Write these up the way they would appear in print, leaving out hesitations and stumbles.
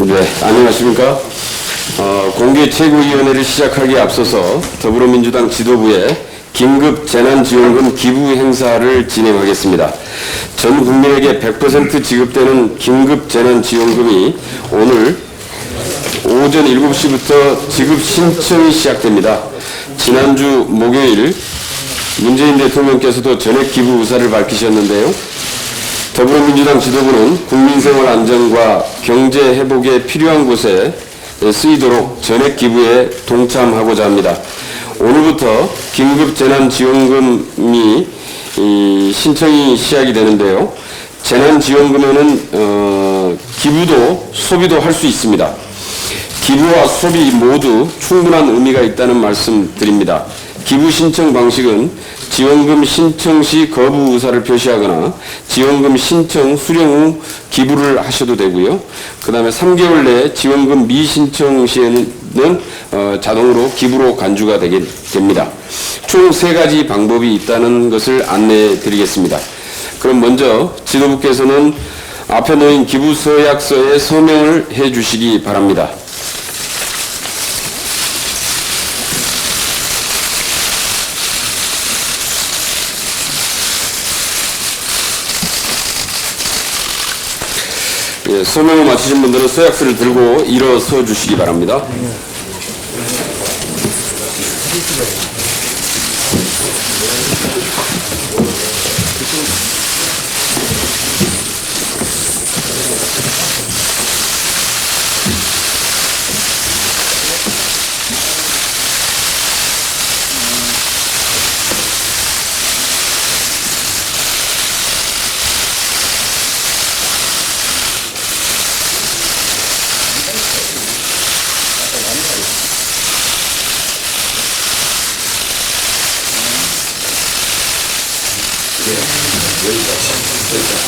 네, 안녕하십니까. 공개 최고위원회를 시작하기에 앞서서 더불어민주당 지도부의 긴급 재난지원금 기부 행사를 진행하겠습니다. 전 국민에게 100% 지급되는 긴급 재난지원금이 오늘 오전 7시부터 지급 신청이 시작됩니다. 지난주 목요일 문재인 대통령께서도 전액 기부 의사를 밝히셨는데요. 더불어민주당 지도부는 국민생활 안정과 경제 회복에 필요한 곳에 쓰이도록 전액 기부에 동참하고자 합니다. 오늘부터 긴급 재난지원금이 신청이 시작이 되는데요. 재난지원금에는 기부도 소비도 할 수 있습니다. 기부와 소비 모두 충분한 의미가 있다는 말씀 드립니다. 기부 신청 방식은 지원금 신청 시 거부 의사를 표시하거나 지원금 신청 수령 후 기부를 하셔도 되고요. 그 다음에 3개월 내에 지원금 미신청 시에는 자동으로 기부로 간주가 됩니다. 총 3가지 방법이 있다는 것을 안내해 드리겠습니다. 그럼 먼저 지도부께서는 앞에 놓인 기부 서약서에 서명을 해 주시기 바랍니다. 예, 서명을 마치신 분들은 서약서를 들고 일어서 주시기 바랍니다.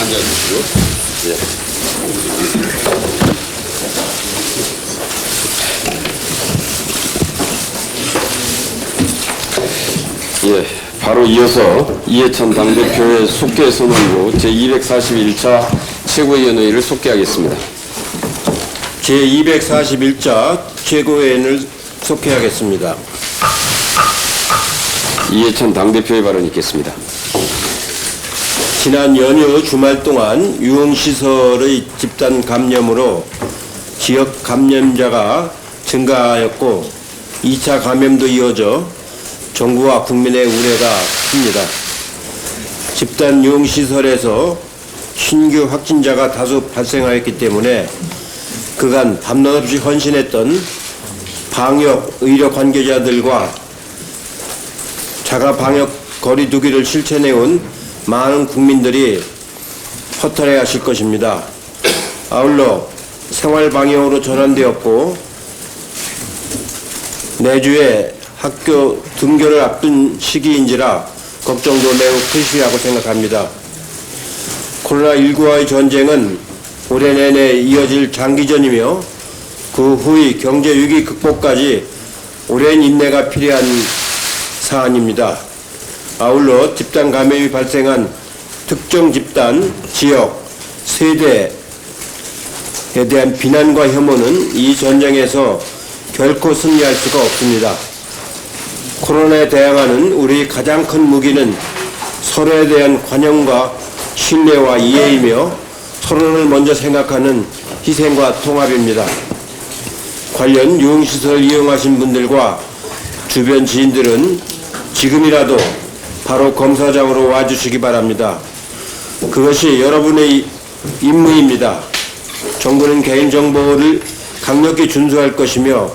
앉아주시고, 예, 바로 이어서 이해찬 당대표의 속개 선언으로 제241차 최고위원회의를 속개하겠습니다. 제241차 최고위원회를 속개하겠습니다. 이해찬 당대표의 발언이 있겠습니다. 지난 연휴 주말 동안 유흥시설의 집단 감염으로 지역 감염자가 증가하였고 2차 감염도 이어져 정부와 국민의 우려가 큽니다. 집단 유흥시설에서 신규 확진자가 다수 발생하였기 때문에 그간 밤낮 없이 헌신했던 방역 의료 관계자들과 자가 방역 거리 두기를 실천해온 많은 국민들이 허탈해 하실 것입니다. 아울러 생활방역으로 전환되었고 내주에 학교 등교를 앞둔 시기인지라 걱정도 매우 크시하고 생각합니다. 코로나19와의 전쟁은 올해 내내 이어질 장기전이며 그 후의 경제위기 극복까지 오랜 인내가 필요한 사안입니다. 아울러 집단 감염이 발생한 특정 집단, 지역, 세대에 대한 비난과 혐오는 이 전쟁에서 결코 승리할 수가 없습니다. 코로나에 대항하는 우리의 가장 큰 무기는 서로에 대한 관용과 신뢰와 이해이며 서로를 먼저 생각하는 희생과 통합입니다. 관련 유흥시설을 이용하신 분들과 주변 지인들은 지금이라도 바로 검사장으로 와주시기 바랍니다. 그것이 여러분의 임무입니다. 정부는 개인정보를 강력히 준수할 것이며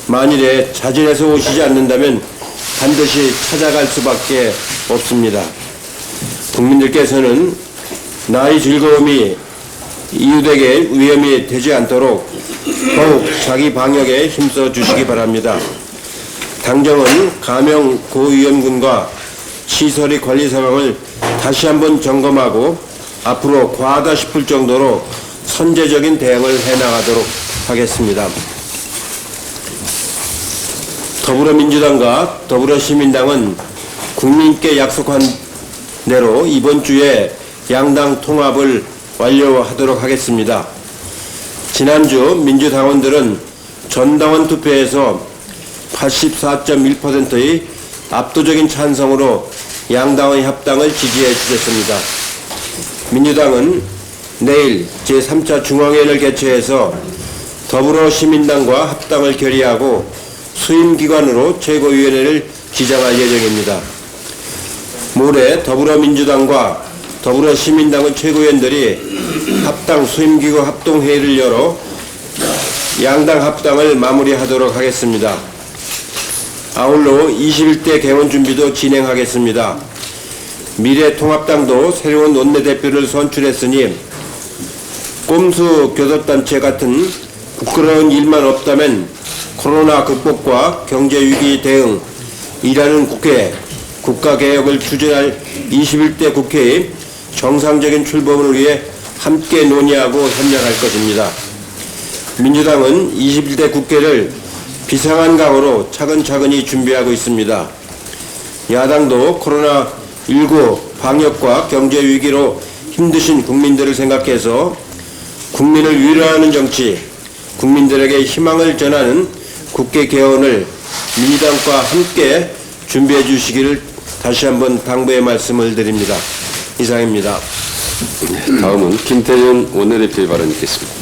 만일에 자진해서 오시지 않는다면 반드시 찾아갈 수밖에 없습니다. 국민들께서는 나의 즐거움이 이웃에게 위험이 되지 않도록 더욱 자기 방역에 힘써 주시기 바랍니다. 당정은 감염 고위험군과 시설의 관리 상황을 다시 한번 점검하고 앞으로 과하다 싶을 정도로 선제적인 대응을 해나가도록 하겠습니다. 더불어민주당과 더불어시민당은 국민께 약속한 대로 이번 주에 양당 통합을 완료하도록 하겠습니다. 지난주 민주당원들은 전당원 투표에서 84.1%의 압도적인 찬성으로 양당의 합당을 지지해 주셨습니다. 민주당은 내일 제3차 중앙회의를 개최해서 더불어시민당과 합당을 결의하고 수임기관으로 최고위원회를 지정할 예정입니다. 모레 더불어민주당과 더불어시민당의 최고위원들이 합당 수임기구 합동회의를 열어 양당 합당을 마무리하도록 하겠습니다. 아울러 21대 개원 준비도 진행하겠습니다. 미래통합당도 새로운 원내대표를 선출했으니 꼼수 교섭단체 같은 부끄러운 일만 없다면 코로나 극복과 경제위기 대응, 일하는 국회, 국가개혁을 추진할 21대 국회의 정상적인 출범을 위해 함께 논의하고 협력할 것입니다. 민주당은 21대 국회를 비상한 강으로 차근차근히 준비하고 있습니다. 야당도 코로나19 방역과 경제위기로 힘드신 국민들을 생각해서 국민을 위로하는 정치, 국민들에게 희망을 전하는 국회 개헌을 민주당과 함께 준비해 주시기를 다시 한번 당부의 말씀을 드립니다. 이상입니다. 다음은 김태년 원내대표의 발언이 있겠습니다.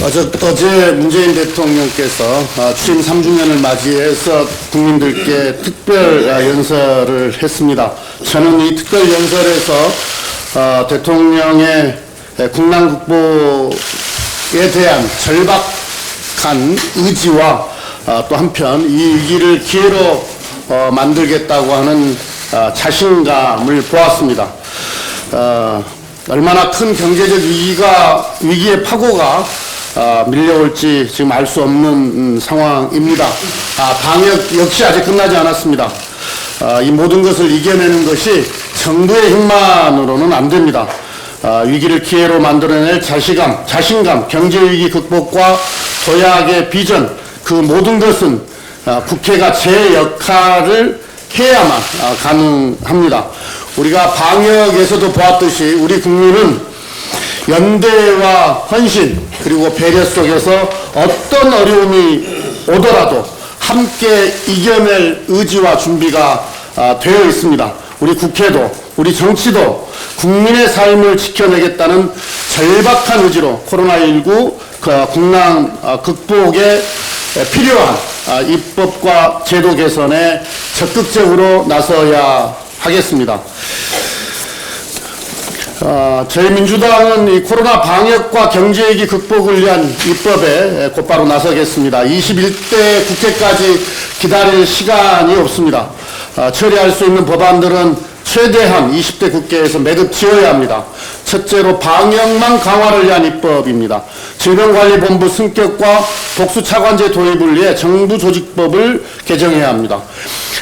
어제 문재인 대통령께서 취임 3주년을 맞이해서 국민들께 특별 연설을 했습니다. 저는 이 특별 연설에서 대통령의 국난 극복에 대한 절박한 의지와 또 한편 이 위기를 기회로 만들겠다고 하는 자신감을 보았습니다. 얼마나 큰 경제적 위기의 파고가 밀려올지 지금 알 수 없는 상황입니다. 방역 역시 아직 끝나지 않았습니다. 이 모든 것을 이겨내는 것이 정부의 힘만으로는 안 됩니다. 위기를 기회로 만들어낼 자신감, 경제위기 극복과 도약의 비전, 그 모든 것은 국회가 제 역할을 해야만 가능합니다. 우리가 방역에서도 보았듯이 우리 국민은 연대와 헌신 그리고 배려 속에서 어떤 어려움이 오더라도 함께 이겨낼 의지와 준비가 되어 있습니다. 우리 국회도 우리 정치도 국민의 삶을 지켜내겠다는 절박한 의지로 코로나19 국난 극복에 필요한 입법과 제도 개선에 적극적으로 나서야 하겠습니다. 저희 민주당은 이 코로나 방역과 경제위기 극복을 위한 입법에 곧바로 나서겠습니다. 21대 국회까지 기다릴 시간이 없습니다. 처리할 수 있는 법안들은 최대한 20대 국회에서 매듭 지어야 합니다. 첫째로 방역망 강화를 위한 입법입니다. 질병관리본부 승격과 독수차관제 도입을 위해 정부조직법을 개정해야 합니다.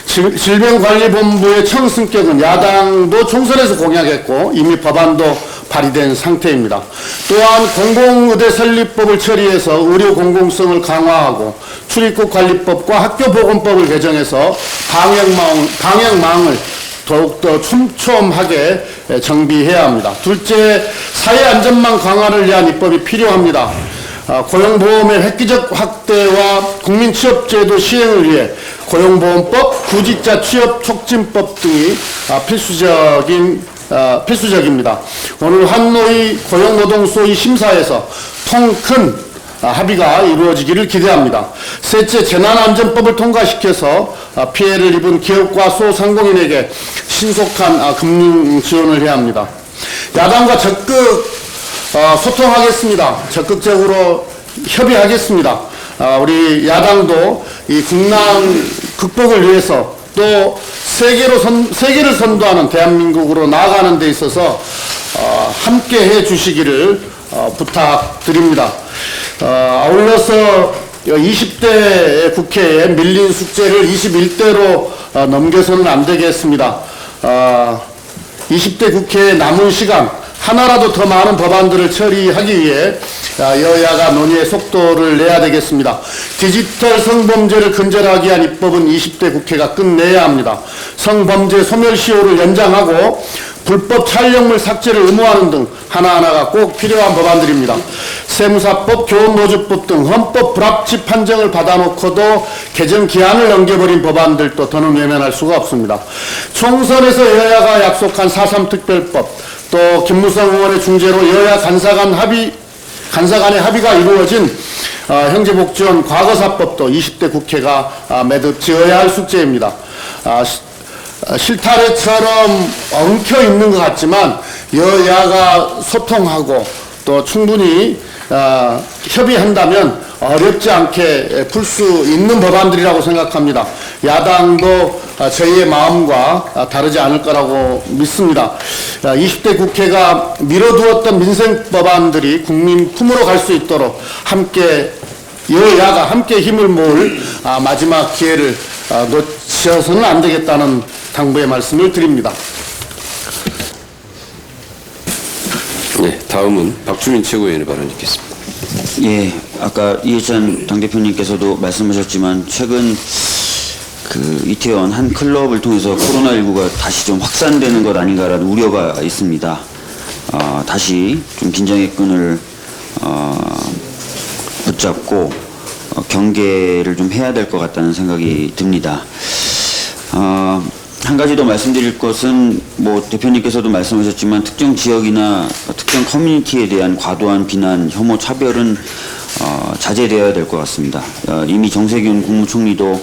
질병관리본부의 청승격은 야당도 총선에서 공약했고 이미 법안도 발의된 상태입니다. 또한 공공의대 설립법을 처리해서 의료 공공성을 강화하고 출입국관리법과 학교보건법을 개정해서 방역망을 더욱더 촘촘하게 정비해야 합니다. 둘째, 사회안전망 강화를 위한 입법이 필요합니다. 고용보험의 획기적 확대와 국민취업제도 시행을 위해 고용보험법, 구직자 취업 촉진법 등이 필수적입니다. 오늘 한노위 고용노동소위 심사에서 통 큰 합의가 이루어지기를 기대합니다. 셋째, 재난안전법을 통과시켜서 피해를 입은 기업과 소상공인에게 신속한 금융 지원을 해야 합니다. 야당과 적극 소통하겠습니다. 적극적으로 협의하겠습니다. 우리 야당도 이 국난 극복을 위해서 또 세계를 선도하는 대한민국으로 나아가는 데 있어서 함께 해 주시기를 부탁드립니다. 아울러서 20대 국회에 밀린 숙제를 21대로 넘겨서는 안 되겠습니다. 20대 국회에 남은 시간 하나라도 더 많은 법안들을 처리하기 위해 여야가 논의의 속도를 내야 되겠습니다. 디지털 성범죄를 근절하기 위한 입법은 20대 국회가 끝내야 합니다. 성범죄 소멸시효를 연장하고 불법 촬영물 삭제를 의무화하는 등 하나하나가 꼭 필요한 법안들입니다. 세무사법, 교원노조법 등 헌법 불합치 판정을 받아놓고도 개정 기한을 넘겨버린 법안들도 더는 외면할 수가 없습니다. 총선에서 여야가 약속한 4.3 특별법, 또 김무성 의원의 중재로 여야 간사 간의 합의가 이루어진 형제복지원 과거사법도 20대 국회가 매듭 지어야 할 숙제입니다. 실타래처럼 엉켜 있는 것 같지만 여야가 소통하고 또 충분히 협의한다면 어렵지 않게 풀 수 있는 법안들이라고 생각합니다. 야당도 저희의 마음과 다르지 않을 거라고 믿습니다. 20대 국회가 미뤄두었던 민생 법안들이 국민 품으로 갈 수 있도록 함께 여야가 함께 힘을 모을 마지막 기회를 놓쳐서는 안 되겠다는 당부의 말씀을 드립니다. 네, 다음은 박주민 최고위원의 발언 있겠습니다. 예, 아까 이해찬 당대표님께서도 말씀하셨지만 최근 이태원 한 클럽을 통해서 코로나19가 다시 좀 확산되는 것 아닌가라는 우려가 있습니다. 다시 좀 긴장의 끈을 붙잡고 경계를 좀 해야 될 것 같다는 생각이 듭니다. 한 가지 더 말씀드릴 것은 대표님께서도 말씀하셨지만 특정 지역이나 특정 커뮤니티에 대한 과도한 비난, 혐오, 차별은 자제되어야 될 것 같습니다. 이미 정세균 국무총리도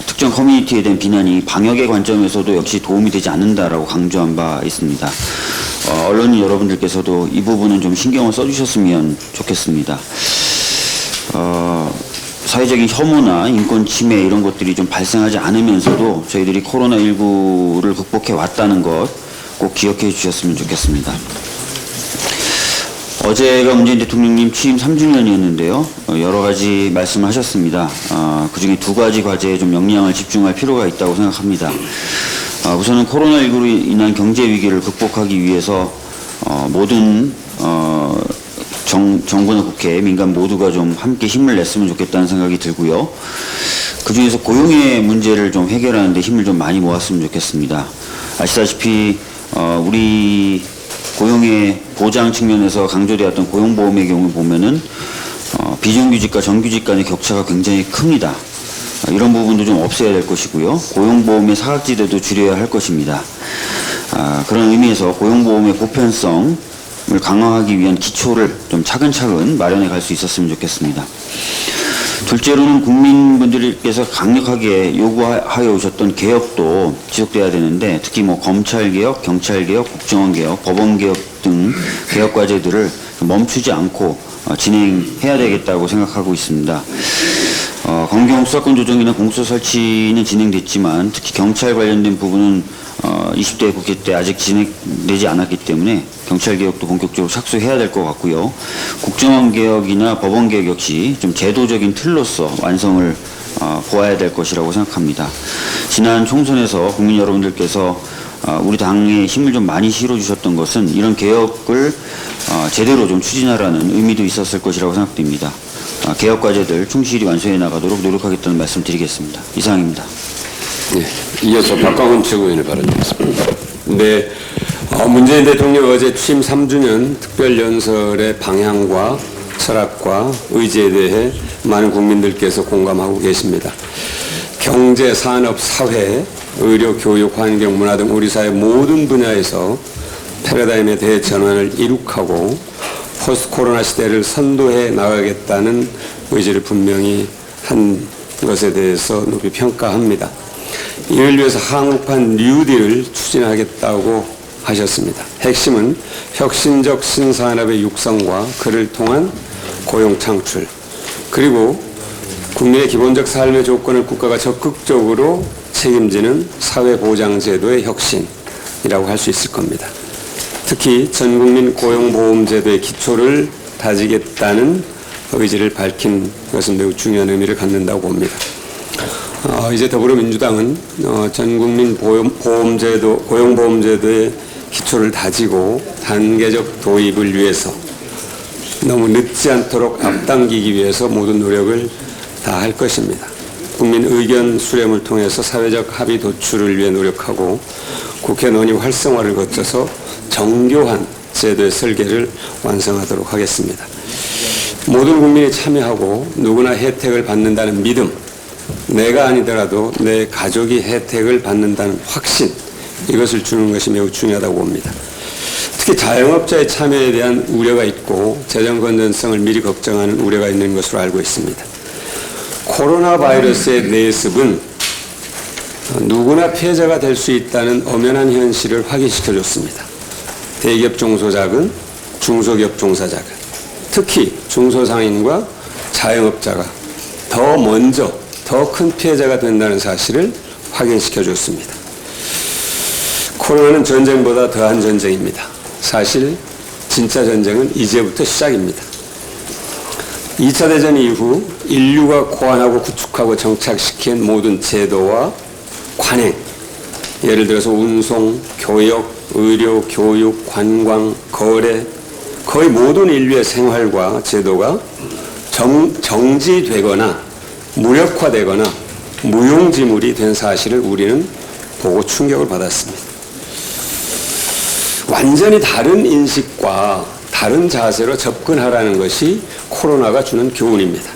특정 커뮤니티에 대한 비난이 방역의 관점에서도 역시 도움이 되지 않는다라고 강조한 바 있습니다. 언론인 여러분들께서도 이 부분은 좀 신경을 써주셨으면 좋겠습니다. 사회적인 혐오나 인권 침해 이런 것들이 좀 발생하지 않으면서도 저희들이 코로나19를 극복해 왔다는 것 꼭 기억해 주셨으면 좋겠습니다. 어제가 문재인 대통령님 취임 3주년이었는데요. 여러 가지 말씀을 하셨습니다. 그중에 두 가지 과제에 좀 역량을 집중할 필요가 있다고 생각합니다. 우선은 코로나19로 인한 경제 위기를 극복하기 위해서 모든 정부나 국회, 민간 모두가 좀 함께 힘을 냈으면 좋겠다는 생각이 들고요. 그 중에서 고용의 문제를 좀 해결하는 데 힘을 좀 많이 모았으면 좋겠습니다. 아시다시피 우리 고용의 보장 측면에서 강조되었던 고용보험의 경우 보면은 비정규직과 정규직 간의 격차가 굉장히 큽니다. 이런 부분도 좀 없애야 될 것이고요. 고용보험의 사각지대도 줄여야 할 것입니다. 그런 의미에서 고용보험의 보편성을 강화하기 위한 기초를 좀 차근차근 마련해 갈 수 있었으면 좋겠습니다. 둘째로는 국민분들께서 강력하게 요구하여 오셨던 개혁도 지속돼야 되는데 특히 검찰개혁, 경찰개혁, 국정원개혁, 법원개혁 등 개혁 과제들을 멈추지 않고 진행해야 되겠다고 생각하고 있습니다. 검경 수사권 조정이나 공수처 설치는 진행됐지만 특히 경찰 관련된 부분은 20대 국회 때 아직 진행되지 않았기 때문에 경찰 개혁도 본격적으로 착수해야 될 것 같고요. 국정원 개혁이나 법원 개혁 역시 좀 제도적인 틀로서 완성을 보아야 될 것이라고 생각합니다. 지난 총선에서 국민 여러분들께서 우리 당에 힘을 좀 많이 실어주셨던 것은 이런 개혁을 제대로 좀 추진하라는 의미도 있었을 것이라고 생각됩니다. 개혁 과제들 충실히 완수해 나가도록 노력하겠다는 말씀 드리겠습니다. 이상입니다. 네, 이어서 박광훈 최고위원의 발언이었습니다. 네, 문재인 대통령 어제 취임 3주년 특별연설의 방향과 철학과 의지에 대해 많은 국민들께서 공감하고 계십니다. 경제, 산업, 사회, 의료, 교육, 환경, 문화 등 우리 사회 모든 분야에서 패러다임의 대전환을 이룩하고 포스트 코로나 시대를 선도해 나가겠다는 의지를 분명히 한 것에 대해서 높이 평가합니다. 이를 위해서 한국판 뉴딜을 추진하겠다고 하셨습니다. 핵심은 혁신적 신산업의 육성과 그를 통한 고용 창출, 그리고 국민의 기본적 삶의 조건을 국가가 적극적으로 책임지는 사회보장제도의 혁신이라고 할 수 있을 겁니다. 특히 전국민 고용보험제도의 기초를 다지겠다는 의지를 밝힌 것은 매우 중요한 의미를 갖는다고 봅니다. 이제 더불어민주당은 전국민 고용보험제도의 기초를 다지고 단계적 도입을 위해서 너무 늦지 않도록 앞당기기 위해서 모든 노력을 다할 것입니다. 국민 의견 수렴을 통해서 사회적 합의 도출을 위해 노력하고 국회 논의 활성화를 거쳐서 정교한 제도의 설계를 완성하도록 하겠습니다. 모든 국민이 참여하고 누구나 혜택을 받는다는 믿음, 내가 아니더라도 내 가족이 혜택을 받는다는 확신, 이것을 주는 것이 매우 중요하다고 봅니다. 특히 자영업자의 참여에 대한 우려가 있고 재정 건전성을 미리 걱정하는 우려가 있는 것으로 알고 있습니다. 코로나 바이러스의 내습은 누구나 피해자가 될 수 있다는 엄연한 현실을 확인시켜줬습니다. 대기업 종소자금, 중소기업 종사자금, 특히 중소상인과 자영업자가 더 먼저 더 큰 피해자가 된다는 사실을 확인시켜줬습니다. 코로나는 전쟁보다 더한 전쟁입니다. 사실 진짜 전쟁은 이제부터 시작입니다. 2차 대전 이후 인류가 고안하고 구축하고 정착시킨 모든 제도와 관행, 예를 들어서 운송, 교역, 의료, 교육, 관광, 거래, 거의 모든 인류의 생활과 제도가 정지되거나 무력화되거나 무용지물이 된 사실을 우리는 보고 충격을 받았습니다. 완전히 다른 인식과 다른 자세로 접근하라는 것이 코로나가 주는 교훈입니다.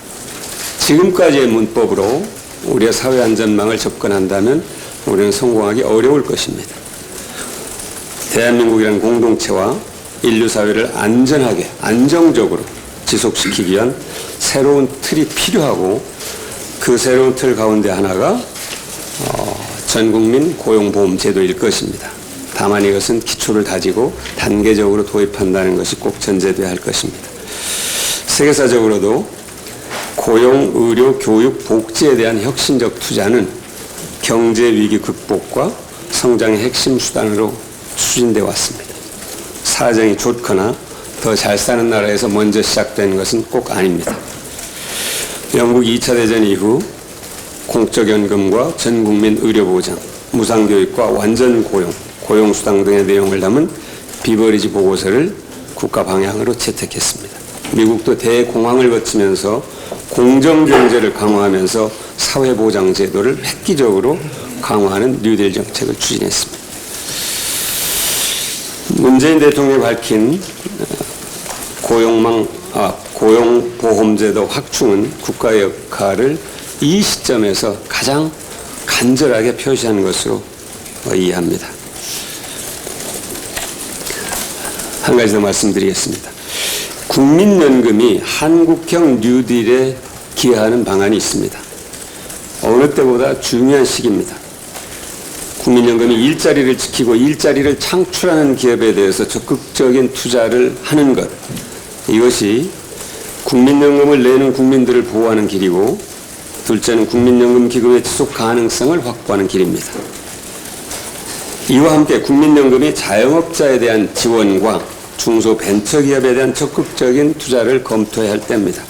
지금까지의 문법으로 우리의 사회 안전망을 접근한다면 우리는 성공하기 어려울 것입니다. 대한민국이라는 공동체와 인류 사회를 안전하게, 안정적으로 지속시키기 위한 새로운 틀이 필요하고, 그 새로운 틀 가운데 하나가 전국민 고용보험제도일 것입니다. 다만 이것은 기초를 다지고 단계적으로 도입한다는 것이 꼭 전제돼야 할 것입니다. 세계사적으로도 고용, 의료, 교육, 복지에 대한 혁신적 투자는 경제 위기 극복과 성장의 핵심 수단으로 추진되어 왔습니다. 사정이 좋거나 더 잘 사는 나라에서 먼저 시작된 것은 꼭 아닙니다. 영국 2차 대전 이후 공적연금과 전국민 의료보장, 무상교육과 완전고용, 고용수당 등의 내용을 담은 비버리지 보고서를 국가 방향으로 채택했습니다. 미국도 대공황을 거치면서 공정경제를 강화하면서 사회보장제도를 획기적으로 강화하는 뉴딜 정책을 추진했습니다. 문재인 대통령이 밝힌 고용보험제도 확충은 국가의 역할을 이 시점에서 가장 간절하게 표시하는 것으로 이해합니다. 한 가지 더 말씀드리겠습니다. 국민연금이 한국형 뉴딜에 기여하는 방안이 있습니다. 어느 때보다 중요한 시기입니다. 국민연금이 일자리를 지키고 일자리를 창출하는 기업에 대해서 적극적인 투자를 하는 것, 이것이 국민연금을 내는 국민들을 보호하는 길이고, 둘째는 국민연금 기금의 지속 가능성을 확보하는 길입니다. 이와 함께 국민연금이 자영업자에 대한 지원과 중소벤처기업에 대한 적극적인 투자를 검토해야 할 때입니다.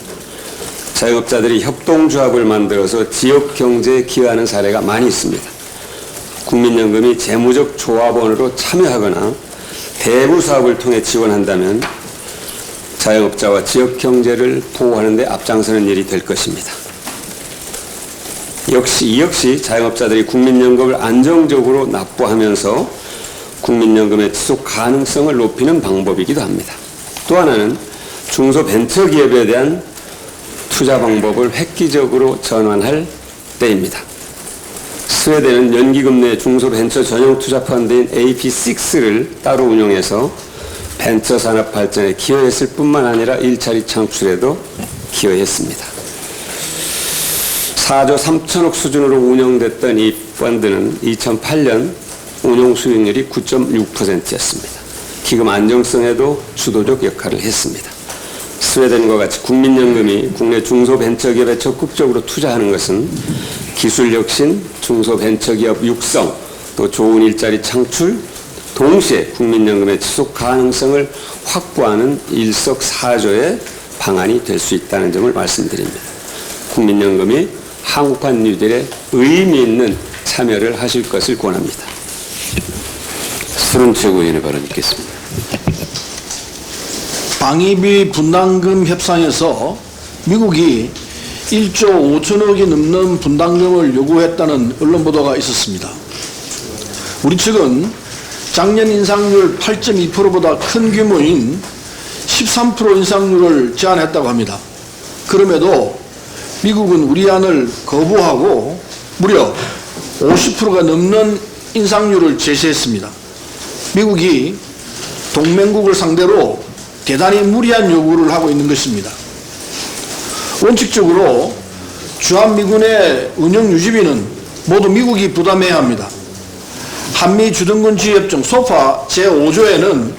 자영업자들이 협동조합을 만들어서 지역경제에 기여하는 사례가 많이 있습니다. 국민연금이 재무적 조합원으로 참여하거나 대부 사업을 통해 지원한다면 자영업자와 지역경제를 보호하는 데 앞장서는 일이 될 것입니다. 이 역시 자영업자들이 국민연금을 안정적으로 납부하면서 국민연금의 지속 가능성을 높이는 방법이기도 합니다. 또 하나는 중소벤처기업에 대한 투자 방법을 획기적으로 전환할 때입니다. 스웨덴은 연기금 내 중소벤처 전용 투자 펀드인 AP6를 따로 운영해서 벤처 산업 발전에 기여했을 뿐만 아니라 일자리 창출에도 기여했습니다. 4조 3천억 수준으로 운영됐던 이 펀드는 2008년 운용 수익률이 9.6%였습니다. 기금 안정성에도 주도적 역할을 했습니다. 스웨덴과 같이 국민연금이 국내 중소벤처기업에 적극적으로 투자하는 것은 기술 혁신, 중소벤처기업 육성, 또 좋은 일자리 창출, 동시에 국민연금의 지속 가능성을 확보하는 일석사조의 방안이 될 수 있다는 점을 말씀드립니다. 국민연금이 한국판 뉴딜에 의미 있는 참여를 하실 것을 권합니다. 서른 최고위원의 발언 있겠습니다. 방위비 분담금 협상에서 미국이 1조 5천억이 넘는 분담금을 요구했다는 언론 보도가 있었습니다. 우리 측은 작년 인상률 8.2%보다 큰 규모인 13% 인상률을 제안했다고 합니다. 그럼에도 미국은 우리 안을 거부하고 무려 50%가 넘는 인상률을 제시했습니다. 미국이 동맹국을 상대로 대단히 무리한 요구를 하고 있는 것입니다. 원칙적으로 주한미군의 운영 유지비는 모두 미국이 부담해야 합니다. 한미 주둔군 지휘협정 소파 제5조에는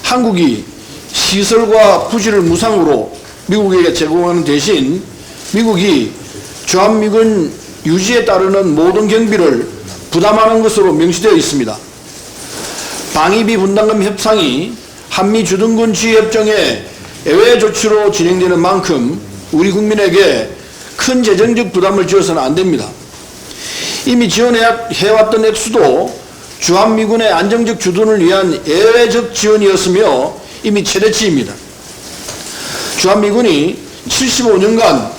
한국이 시설과 부지를 무상으로 미국에게 제공하는 대신 미국이 주한미군 유지에 따르는 모든 경비를 부담하는 것으로 명시되어 있습니다. 방위비 분담금 협상이 한미 주둔군 지휘협정의 예외 조치로 진행되는 만큼 우리 국민에게 큰 재정적 부담을 지어서는 안 됩니다. 이미 지원해왔던 액수도 주한미군의 안정적 주둔을 위한 예외적 지원이었으며 이미 최대치입니다. 주한미군이 75년간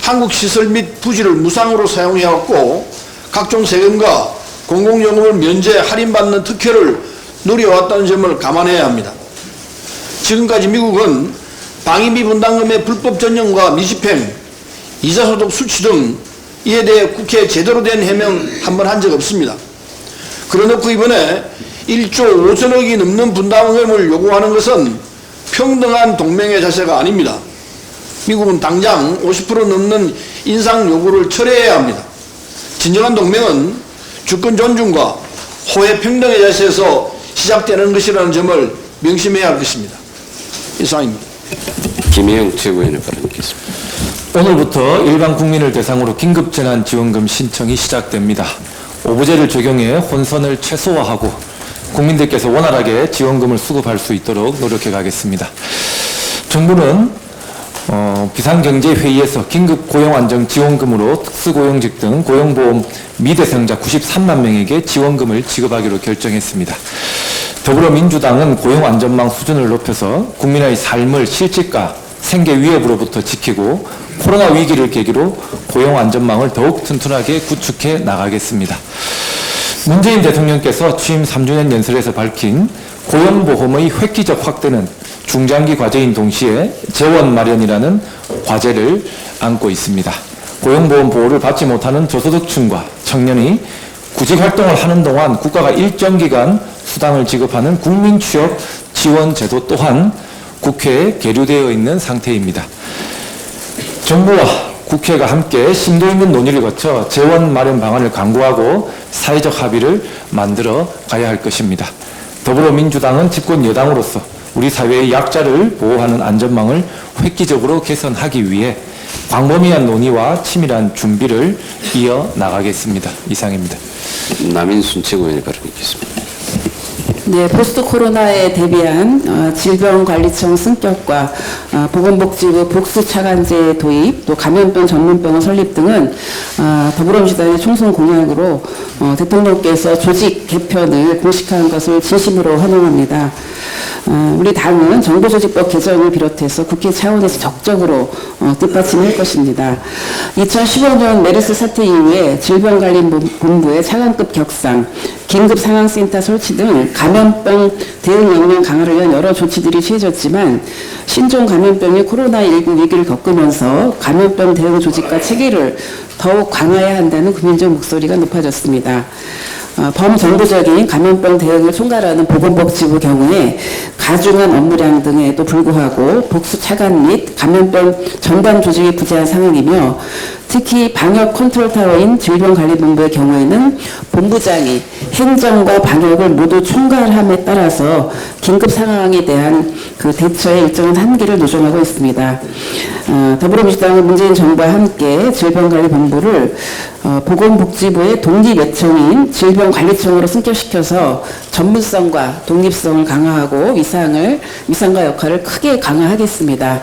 한국 시설 및 부지를 무상으로 사용해왔고 각종 세금과 공공요금을 면제 할인받는 특혜를 누려왔다는 점을 감안해야 합니다. 지금까지 미국은 방위비 분담금의 불법 전용과 미집행, 이자소득 수취 등 이에 대해 국회에 제대로 된 해명 한 번 한 적 없습니다. 그러놓고 이번에 1조 5천억이 넘는 분담금을 요구하는 것은 평등한 동맹의 자세가 아닙니다. 미국은 당장 50% 넘는 인상 요구를 철회해야 합니다. 진정한 동맹은 주권 존중과 호혜 평등의 자세에서 시작되는 것이라는 점을 명심해야 할 것입니다. 이상입니다. 김혜영 최고위원의 발언 있겠습니다. 오늘부터 일반 국민을 대상으로 긴급재난지원금 신청이 시작됩니다. 오부제를 적용해 혼선을 최소화하고 국민들께서 원활하게 지원금을 수급할 수 있도록 노력해 가겠습니다. 정부는 비상경제회의에서 긴급고용안정지원금으로 특수고용직 등 고용보험 미대생자 93만 명에게 지원금을 지급하기로 결정했습니다. 더불어민주당은 고용안전망 수준을 높여서 국민의 삶을 실직과 생계 위협으로부터 지키고 코로나 위기를 계기로 고용안전망을 더욱 튼튼하게 구축해 나가겠습니다. 문재인 대통령께서 취임 3주년 연설에서 밝힌 고용보험의 획기적 확대는 중장기 과제인 동시에 재원 마련이라는 과제를 안고 있습니다. 고용보험 보호를 받지 못하는 저소득층과 청년이 구직활동을 하는 동안 국가가 일정 기간 수당을 지급하는 국민취업 지원제도 또한 국회에 계류되어 있는 상태입니다. 정부와 국회가 함께 심도 있는 논의를 거쳐 재원 마련 방안을 강구하고 사회적 합의를 만들어 가야 할 것입니다. 더불어민주당은 집권 여당으로서 우리 사회의 약자를 보호하는 안전망을 획기적으로 개선하기 위해 광범위한 논의와 치밀한 준비를 이어나가겠습니다. 이상입니다. 남인순 최고위원의 발언 있겠습니다. 네, 포스트 코로나에 대비한 질병관리청 승격과 보건복지부 복수차관제 도입, 또 감염병 전문병원 설립 등은 더불어민주당의 총선 공약으로 대통령께서 조직 개편을 공식한 것을 진심으로 환영합니다. 우리 당은 정보조직법 개정을 비롯해서 국회 차원에서 적극적으로 뒷받침할 것입니다. 2015년 메르스 사태 이후에 질병관리본부의 차관급 격상, 긴급상황센터 설치 등 감염병 대응 역량 강화를 위한 여러 조치들이 취해졌지만 신종 감염병이 코로나19 위기를 겪으면서 감염병 대응 조직과 체계를 더욱 강화해야 한다는 국민적 목소리가 높아졌습니다. 범정부적인 감염병 대응을 총괄하는 보건복지부 경우에 가중한 업무량 등에도 불구하고 복수 차관 및 감염병 전담 조직이 부재한 상황이며 특히 방역 컨트롤타워인 질병관리본부의 경우에는 본부장이 행정과 방역을 모두 총괄함에 따라서 긴급 상황에 대한 그 대처에 일정한 한계를 노정하고 있습니다. 더불어민주당은 문재인 정부와 함께 질병관리본부를 보건복지부의 독립예청인 질병관리청으로 승격시켜서 전문성과 독립성을 강화하고 위상과 역할을 크게 강화하겠습니다.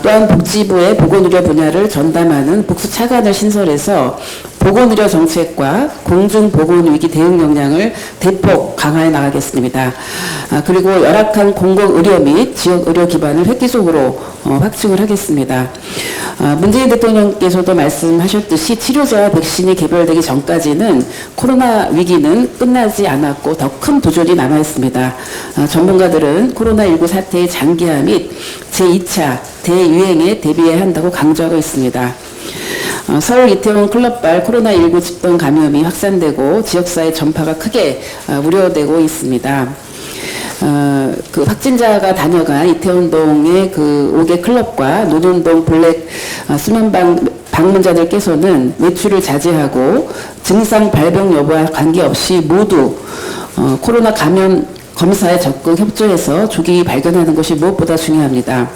또한 복지부의 보건의료 분야를 전담하는 복수차관을 신설해서 보건의료 정책과 공중보건위기 대응 역량을 대폭 강화해 나가겠습니다. 그리고 열악한 공공의료 및 지역의료 기반을 획기적으로 확충을 하겠습니다. 문재인 대통령께서도 말씀하셨듯이 치료제와 백신이 개발되기 전까지는 코로나 위기는 끝나지 않았고 더 큰 도전이 남아 있습니다. 전문가들은 코로나19 사태의 장기화 및 제2차 대유행에 대비해야 한다고 강조하고 있습니다. 서울 이태원 클럽발 코로나19 집단 감염이 확산되고 지역사회 전파가 크게 우려되고 있습니다. 그 확진자가 다녀간 이태원동의 그 5개 클럽과 노년동 블랙 수면 방문자들께서는 외출을 자제하고 증상 발병 여부와 관계없이 모두 코로나 감염 검사에 적극 협조해서 조기 발견하는 것이 무엇보다 중요합니다.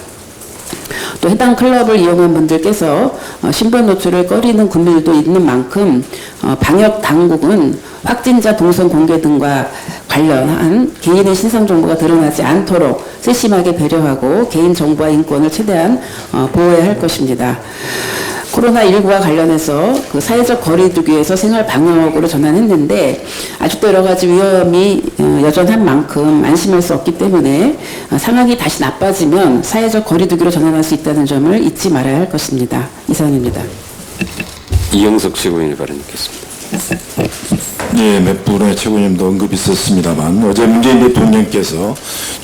또 해당 클럽을 이용한 분들께서 신변 노출을 꺼리는 국민들도 있는 만큼 방역 당국은 확진자 동선 공개 등과 관련한 개인의 신상 정보가 드러나지 않도록 세심하게 배려하고 개인 정보와 인권을 최대한 보호해야 할 것입니다. 코로나19와 관련해서 그 사회적 거리두기에서 생활 방역으로 전환했는데 아직도 여러 가지 위험이 여전한 만큼 안심할 수 없기 때문에 상황이 다시 나빠지면 사회적 거리두기로 전환할 수 있다는 점을 잊지 말아야 할 것입니다. 이상입니다. 이영석 최고위원의 발언 듣겠습니다. 예, 몇 분의 최고님도 언급이 있었습니다만 어제 문재인 대통령께서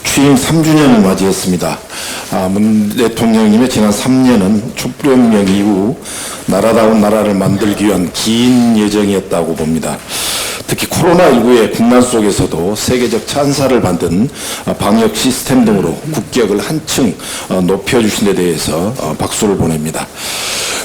취임 3주년을 맞이했습니다. 문 대통령님의 지난 3년은 촛불혁명 이후 나라다운 나라를 만들기 위한 긴 여정이었다고 봅니다. 특히 코로나19의 국난 속에서도 세계적 찬사를 받은 방역 시스템 등으로 국격을 한층 높여주신 데 대해서 박수를 보냅니다.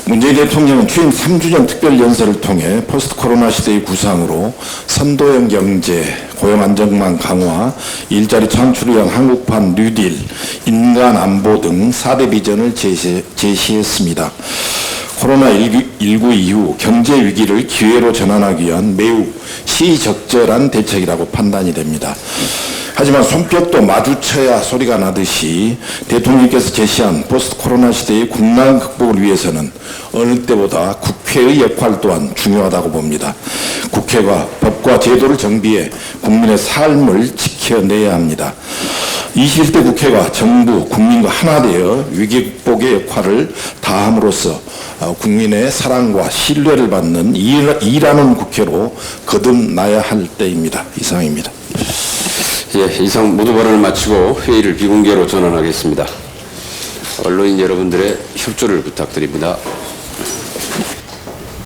문재인 대통령은 취임 3주년 특별연설을 통해 포스트 코로나 시대의 구상으로 선도형 경제, 고용 안정망 강화, 일자리 창출을 위한 한국판 뉴딜, 인간 안보 등 4대 비전을 제시했습니다. 코로나19 이후 경제 위기를 기회로 전환하기 위한 매우 시적절한 대책이라고 판단이 됩니다. 하지만 손뼉도 마주쳐야 소리가 나듯이 대통령께서 제시한 포스트 코로나 시대의 국난 극복을 위해서는 어느 때보다 국회의 역할 또한 중요하다고 봅니다. 국회가 법과 제도를 정비해 국민의 삶을 지켜내야 합니다. 21대 국회가 정부, 국민과 하나 되어 위기 극복의 역할을 다함으로써 국민의 사랑과 신뢰를 받는 일하는 국회로 거듭나야 할 때입니다. 이상입니다. 예, 이상 모두 발언을 마치고 회의를 비공개로 전환하겠습니다. 언론인 여러분들의 협조를 부탁드립니다.